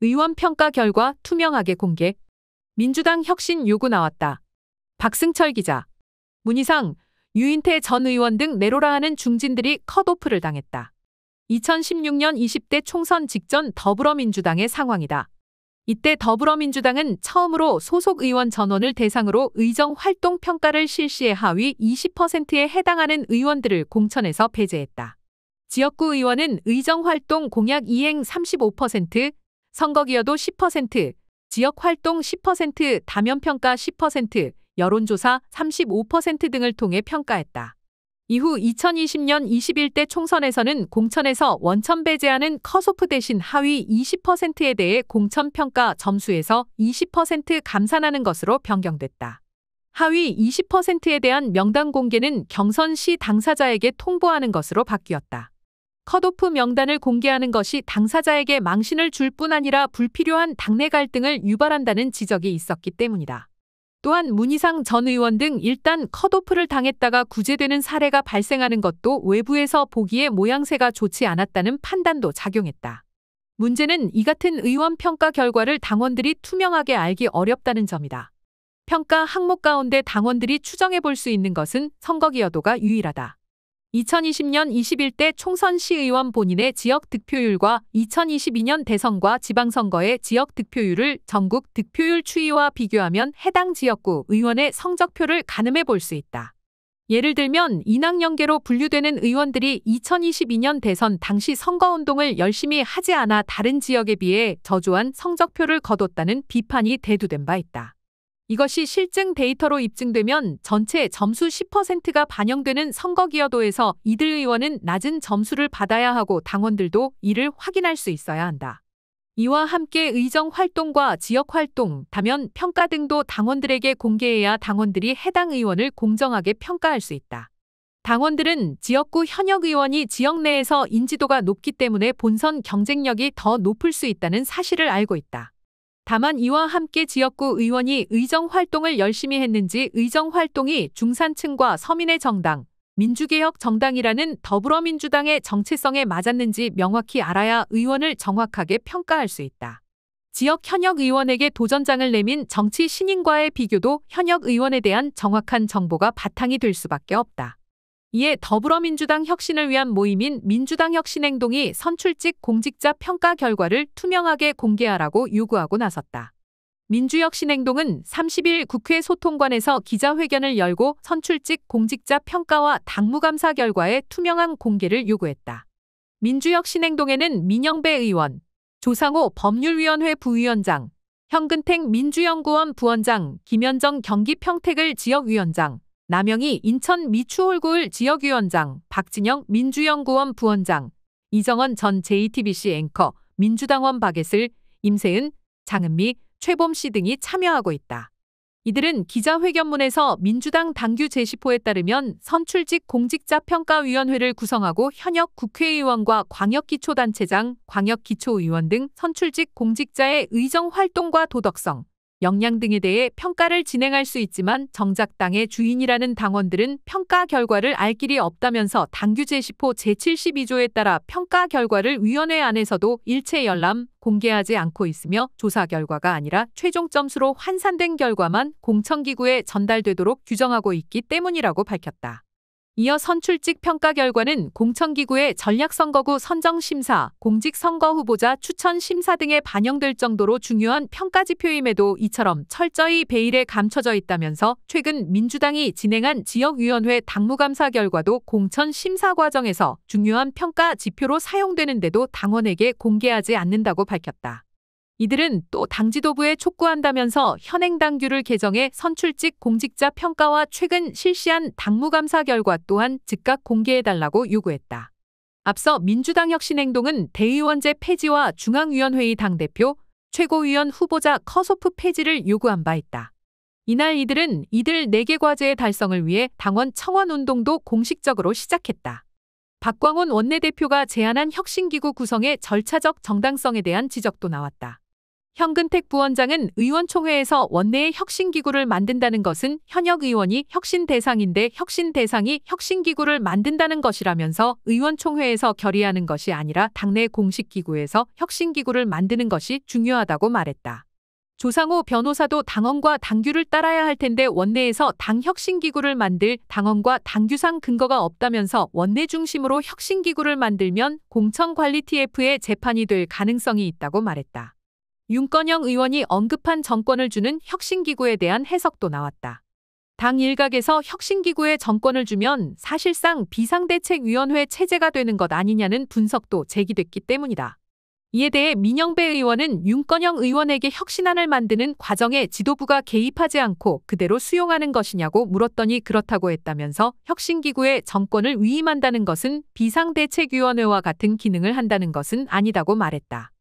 의원 평가 결과 투명하게 공개. 민주당 혁신 요구 나왔다. 박승철 기자. 문희상, 유인태 전 의원 등 내로라 하는 중진들이 컷오프를 당했다. 2016년 20대 총선 직전 더불어민주당의 상황이다. 이때 더불어민주당은 처음으로 소속 의원 전원을 대상으로 의정 활동 평가를 실시해 하위 20%에 해당하는 의원들을 공천에서 배제했다. 지역구 의원은 의정 활동 공약 이행 35%, 선거기여도 10%, 지역 활동 10%, 다면 평가 10%, 여론조사 35% 등을 통해 평가했다. 이후 2020년 21대 총선에서는 공천에서 원천 배제하는 컷오프 대신 하위 20%에 대해 공천 평가 점수에서 20% 감산하는 것으로 변경됐다. 하위 20%에 대한 명단 공개는 경선 시 당사자에게 통보하는 것으로 바뀌었다. 컷오프 명단을 공개하는 것이 당사자에게 망신을 줄 뿐 아니라 불필요한 당내 갈등을 유발한다는 지적이 있었기 때문이다. 또한 문희상 전 의원 등 일단 컷오프를 당했다가 구제되는 사례가 발생하는 것도 외부에서 보기에 모양새가 좋지 않았다는 판단도 작용했다. 문제는 이 같은 의원 평가 결과를 당원들이 투명하게 알기 어렵다는 점이다. 평가 항목 가운데 당원들이 추정해 볼 수 있는 것은 선거기여도가 유일하다. 2020년 21대 총선 시의원 본인의 지역 득표율과 2022년 대선과 지방선거의 지역 득표율을 전국 득표율 추이와 비교하면 해당 지역구 의원의 성적표를 가늠해 볼 수 있다. 예를 들면 인학연계로 분류되는 의원들이 2022년 대선 당시 선거운동을 열심히 하지 않아 다른 지역에 비해 저조한 성적표를 거뒀다는 비판이 대두된 바 있다. 이것이 실증 데이터로 입증되면 전체 점수 10%가 반영되는 선거기여도에서 이들 의원은 낮은 점수를 받아야 하고 당원들도 이를 확인할 수 있어야 한다. 이와 함께 의정활동과 지역활동, 다면 평가 등도 당원들에게 공개해야 당원들이 해당 의원을 공정하게 평가할 수 있다. 당원들은 지역구 현역 의원이 지역 내에서 인지도가 높기 때문에 본선 경쟁력이 더 높을 수 있다는 사실을 알고 있다. 다만 이와 함께 지역구 의원이 의정활동을 열심히 했는지 의정활동이 중산층과 서민의 정당, 민주개혁 정당이라는 더불어민주당의 정체성에 맞았는지 명확히 알아야 의원을 정확하게 평가할 수 있다. 지역 현역 의원에게 도전장을 내민 정치 신인과의 비교도 현역 의원에 대한 정확한 정보가 바탕이 될 수밖에 없다. 이에 더불어민주당 혁신을 위한 모임인 민주당 혁신행동이 선출직 공직자 평가 결과를 투명하게 공개하라고 요구하고 나섰다. 민주혁신행동은 30일 국회 소통관에서 기자회견을 열고 선출직 공직자 평가와 당무감사 결과의 투명한 공개를 요구했다. 민주혁신행동에는 민영배 의원, 조상호 법률위원회 부위원장, 현근택 민주연구원 부원장, 김현정 경기평택을 지역위원장, 남영희 인천 미추홀구을 지역위원장, 박진영 민주연구원 부원장, 이정원 전 JTBC 앵커, 민주당원 박예슬, 임세은, 장은미, 최범 씨 등이 참여하고 있다. 이들은 기자회견문에서 민주당 당규 제10호에 따르면 선출직 공직자평가위원회를 구성하고 현역 국회의원과 광역기초단체장, 광역기초의원 등 선출직 공직자의 의정활동과 도덕성, 역량 등에 대해 평가를 진행할 수 있지만 정작 당의 주인이라는 당원들은 평가 결과를 알 길이 없다면서 당규 제10호 제72조에 따라 평가 결과를 위원회 안에서도 일체 열람, 공개하지 않고 있으며 조사 결과가 아니라 최종 점수로 환산된 결과만 공천기구에 전달되도록 규정하고 있기 때문이라고 밝혔다. 이어 선출직 평가 결과는 공천기구의 전략선거구 선정심사, 공직선거 후보자 추천심사 등에 반영될 정도로 중요한 평가지표임에도 이처럼 철저히 베일에 감춰져 있다면서 최근 민주당이 진행한 지역위원회 당무감사 결과도 공천심사 과정에서 중요한 평가지표로 사용되는데도 당원에게 공개하지 않는다고 밝혔다. 이들은 또 당지도부에 촉구한다면서 현행 당규를 개정해 선출직 공직자 평가와 최근 실시한 당무감사 결과 또한 즉각 공개해달라고 요구했다. 앞서 민주당 혁신행동은 대의원제 폐지와 중앙위원회의 당대표, 최고위원 후보자 컷오프 폐지를 요구한 바 있다. 이날 이들은 이들 4개 과제의 달성을 위해 당원 청원 운동도 공식적으로 시작했다. 박광온 원내대표가 제안한 혁신기구 구성의 절차적 정당성에 대한 지적도 나왔다. 현근택 부원장은 의원총회에서 원내의 혁신기구를 만든다는 것은 현역 의원이 혁신 대상인데 혁신 대상이 혁신기구를 만든다는 것이라면서 의원총회에서 결의하는 것이 아니라 당내 공식기구에서 혁신기구를 만드는 것이 중요하다고 말했다. 조상호 변호사도 당원과 당규를 따라야 할 텐데 원내에서 당 혁신기구를 만들 당원과 당규상 근거가 없다면서 원내 중심으로 혁신기구를 만들면 공천관리 TF의 재판이 될 가능성이 있다고 말했다. 윤건영 의원이 언급한 정권을 주는 혁신기구에 대한 해석도 나왔다. 당 일각에서 혁신기구에 정권을 주면 사실상 비상대책위원회 체제가 되는 것 아니냐는 분석도 제기됐기 때문이다. 이에 대해 민영배 의원은 윤건영 의원에게 혁신안을 만드는 과정에 지도부가 개입하지 않고 그대로 수용하는 것이냐고 물었더니 그렇다고 했다면서 혁신기구에 정권을 위임한다는 것은 비상대책위원회와 같은 기능을 한다는 것은 아니다고 말했다.